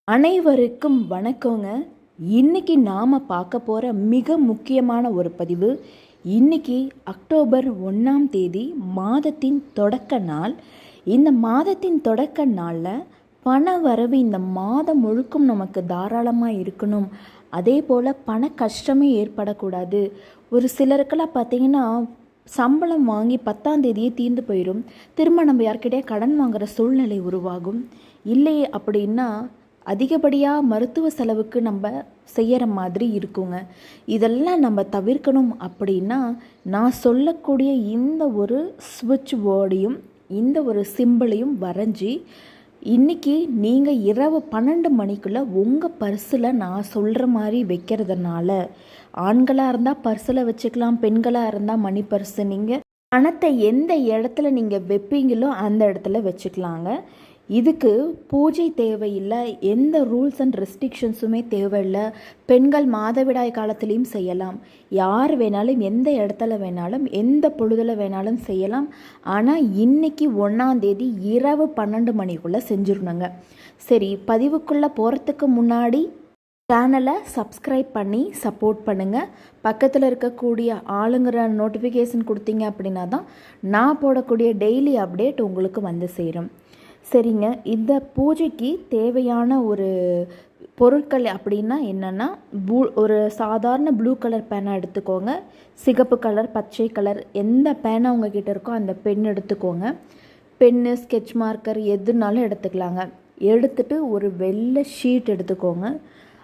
அனைவருக்கும் வணக்கங்க. இன்னைக்கு நாம் பார்க்க போகிற மிக முக்கியமான ஒரு பதிவு. இன்னைக்கு அக்டோபர் 1ஆம் தேதி மாதத்தின் தொடக்க நாள். இந்த மாதத்தின் தொடக்க நாளில் பண வரவு இந்த மாதம் முழுக்கும் நமக்கு தாராளமாக இருக்கணும். அதே போல் பண கஷ்டமே ஏற்படக்கூடாது. ஒரு சிலருக்கெல்லாம் பார்த்திங்கன்னா சம்பளம் வாங்கி 10ஆம் தேதியே தீர்ந்து போயிடும். திரும்ப நம்ம யார்கிட்டயே கடன் வாங்குகிற சூழ்நிலை உருவாகும். இல்லை அப்படின்னா அதிகப்படியாக மருத்துவ செலவுக்கு நம்ம செய்கிற மாதிரி இருக்குங்க. இதெல்லாம் நம்ம தவிர்க்கணும் அப்படின்னா நான் சொல்லக்கூடிய இந்த ஒரு ஸ்விட்ச் வேர்டையும் இந்த ஒரு சிம்பிளையும் வரைஞ்சி இன்றைக்கி நீங்கள் இரவு 12 மணிக்குள்ளே உங்கள் பர்ஸில் நான் சொல்கிற மாதிரி வைக்கிறதுனால, ஆண்களாக இருந்தால் பர்ஸில் வச்சுக்கலாம், பெண்களாக இருந்தால் மணி பர்ஸு, நீங்கள் பணத்தை எந்த இடத்துல நீங்கள் வைப்பீங்களோ அந்த இடத்துல வச்சுக்கலாங்க. இதுக்கு பூஜை தேவையில்லை, எந்த ரூல்ஸ் அண்ட் ரெஸ்ட்ரிக்ஷன்ஸுமே தேவையில்லை. பெண்கள் மாதவிடாய் காலத்துலேயும் செய்யலாம். யார் வேணாலும் எந்த இடத்துல வேணாலும் எந்த பொழுதில் வேணாலும் செய்யலாம். ஆனால் இன்றைக்கி 1ஆம் தேதி இரவு 12 மணிக்குள்ளே செஞ்சிடணுங்க. சரி, பதிவுக்குள்ளே போகிறதுக்கு முன்னாடி சேனலை சப்ஸ்கிரைப் பண்ணி சப்போர்ட் பண்ணுங்கள். பக்கத்தில் இருக்கக்கூடிய ஆளுங்கிற நோட்டிஃபிகேஷன் கொடுத்தீங்க அப்படின்னா தான் நான் போடக்கூடிய டெய்லி அப்டேட் உங்களுக்கு வந்து சேரும். சரிங்க, இந்த பூஜைக்கு தேவையான ஒரு பொருட்கள் அப்படின்னா என்னென்னா, ஒரு சாதாரண ப்ளூ கலர் பேனா எடுத்துக்கோங்க. சிகப்பு கலர், பச்சை கலர், எந்த பேனா உங்ககிட்ட இருக்கோ அந்த பென் எடுத்துக்கோங்க. பென்னு, ஸ்கெட்ச் மார்க்கர் எதுனாலும் எடுத்துக்கலாங்க. எடுத்துட்டு ஒரு வெள்ளை ஷீட் எடுத்துக்கோங்க.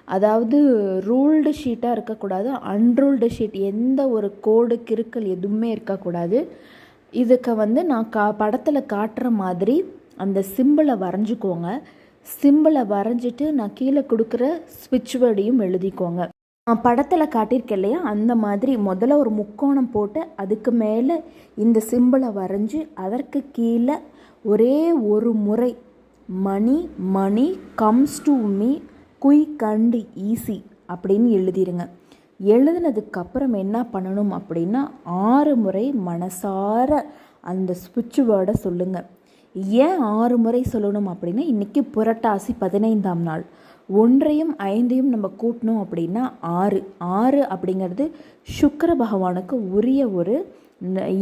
அதாவது ரூல்டு ஷீட்டாக இருக்கக்கூடாது, அன்ரூல்டு ஷீட், எந்த ஒரு கோடு கிறுக்கல் எதுவுமே இருக்கக்கூடாது. இதுக்கு நான் படத்தில் காட்டுற மாதிரி அந்த சிம்பிளை வரைஞ்சிக்கோங்க. சிம்பிளை வரைஞ்சிட்டு நான் கீழே கொடுக்குற ஸ்விட்ச் வேர்டையும் எழுதிக்கோங்க. நான் படத்தில் காட்டியிருக்கேன் இல்லையா, அந்த மாதிரி முதல்ல ஒரு முக்கோணம் போட்டு அதுக்கு மேலே இந்த சிம்பிளை வரைஞ்சி அதற்கு கீழே ஒரே ஒரு முறை money money comes to me quick and easy அப்படின்னு எழுதிடுங்க. எழுதினதுக்கப்புறம் என்ன பண்ணணும் அப்படின்னா 6 முறை மனசார அந்த ஸ்விட்ச் வேர்டை சொல்லுங்கள். ஏன் 6 முறை சொல்லணும் அப்படின்னா, இன்றைக்கி புரட்டாசி 15ஆம் நாள். 1ஐயும் 5ஐயும் நம்ம கூட்டணும் அப்படின்னா 6 அப்படிங்கிறது சுக்கிர பகவானுக்கு உரிய ஒரு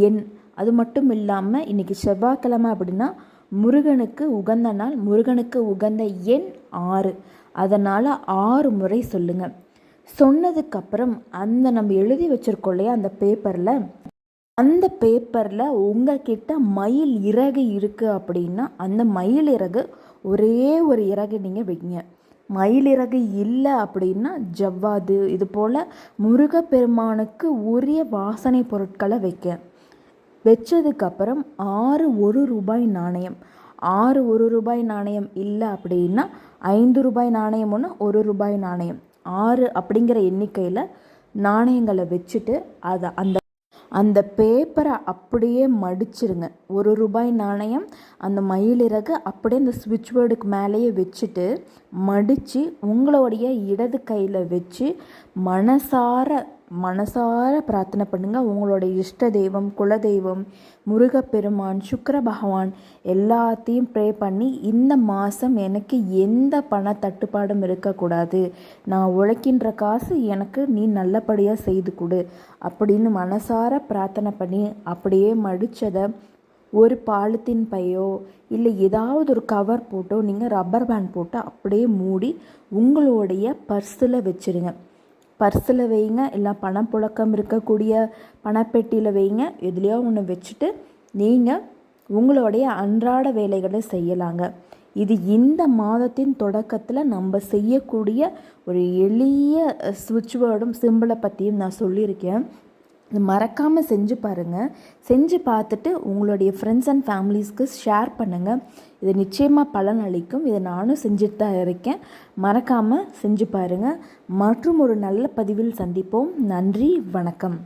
எண். அது மட்டும் இல்லாமல் இன்றைக்கி செவ்வாய்க்கிழமை அப்படின்னா முருகனுக்கு உகந்த நாள். முருகனுக்கு உகந்த எண் 6. அதனால் 6 முறை சொல்லுங்கள். சொன்னதுக்கப்புறம் அந்த நம்ம எழுதி வச்சுருக்கோம் இல்லையா அந்த பேப்பரில் உங்கள்கிட்ட மயில் இறகு இருக்குது அப்படின்னா அந்த மயில் இறகு ஒரே ஒரு இறகு நீங்கள் வைங்க. மயில் இறகு இல்லை அப்படின்னா ஜவ்வாது, இது போல் முருகப்பெருமானுக்கு உரிய வாசனை பொருட்களை வைக்க. வச்சதுக்கப்புறம் 6 1 ரூபாய் நாணயம், 6 1 ரூபாய் நாணயம் இல்லை அப்படின்னா 5 ரூபாய் நாணயம் ஒன்று, 1 ரூபாய் நாணயம், 6 அப்படிங்கிற எண்ணிக்கையில் நாணயங்களை வச்சுட்டு அதை அந்த பேப்பரை அப்படியே மடிச்சிருங்க. 1 ரூபாய் நாணயம், அந்த மயிலிறகு அப்படியே அந்த ஸ்விட்ச் வேர்டுக்கு மேலேயே வச்சுட்டு மடித்து உங்களுடைய இடது கையில் வச்சு மனசார பிரார்த்தனை பண்ணுங்கள். உங்களுடைய இஷ்ட தெய்வம், குலதெய்வம், முருகப்பெருமான், சுக்கிர பகவான் எல்லாத்தையும் ப்ரே பண்ணி இந்த மாதம் எனக்கு எந்த பண தட்டுப்பாடும் இருக்கக்கூடாது, நான் உழைக்கின்ற காசு எனக்கு நீ நல்லபடியாக செய்து கொடு அப்படின்னு மனசார பிரார்த்தனை பண்ணி அப்படியே மடித்ததை ஒரு பாலித்தீன் பையோ இல்லை ஏதாவது ஒரு கவர் போட்டோ நீங்கள் ரப்பர் பேண்ட் போட்டு அப்படியே மூடி உங்களுடைய பர்ஸில் வச்சுருங்க. பர்ஸில் வைங்க, இல்லை பணம் புழக்கம் இருக்கக்கூடிய பணப்பெட்டியில் வைங்க. எதுலையோ ஒன்று வச்சுட்டு நீங்கள் உங்களுடைய அன்றாட வேலைகளை செய்யலாங்க. இது இந்த மாதத்தின் தொடக்கத்தில் நம்ம செய்யக்கூடிய ஒரு எளிய ஸ்விட்ச் வேர்டும் சிம்பிளை பற்றியும் நான் சொல்லியிருக்கேன். மறக்காமல் செஞ்சு பாருங்கள். செஞ்சு பார்த்துட்டு உங்களுடைய ஃப்ரெண்ட்ஸ் அண்ட் ஃபேமிலிஸ்க்கு ஷேர் பண்ணுங்கள். இது நிச்சயமாக பலன் அளிக்கும். இதை நானும் செஞ்சுட்டு தான் இருக்கேன். மறக்காமல் செஞ்சு பாருங்கள். மற்றும் ஒரு நல்ல பதிவில் சந்திப்போம். நன்றி, வணக்கம்.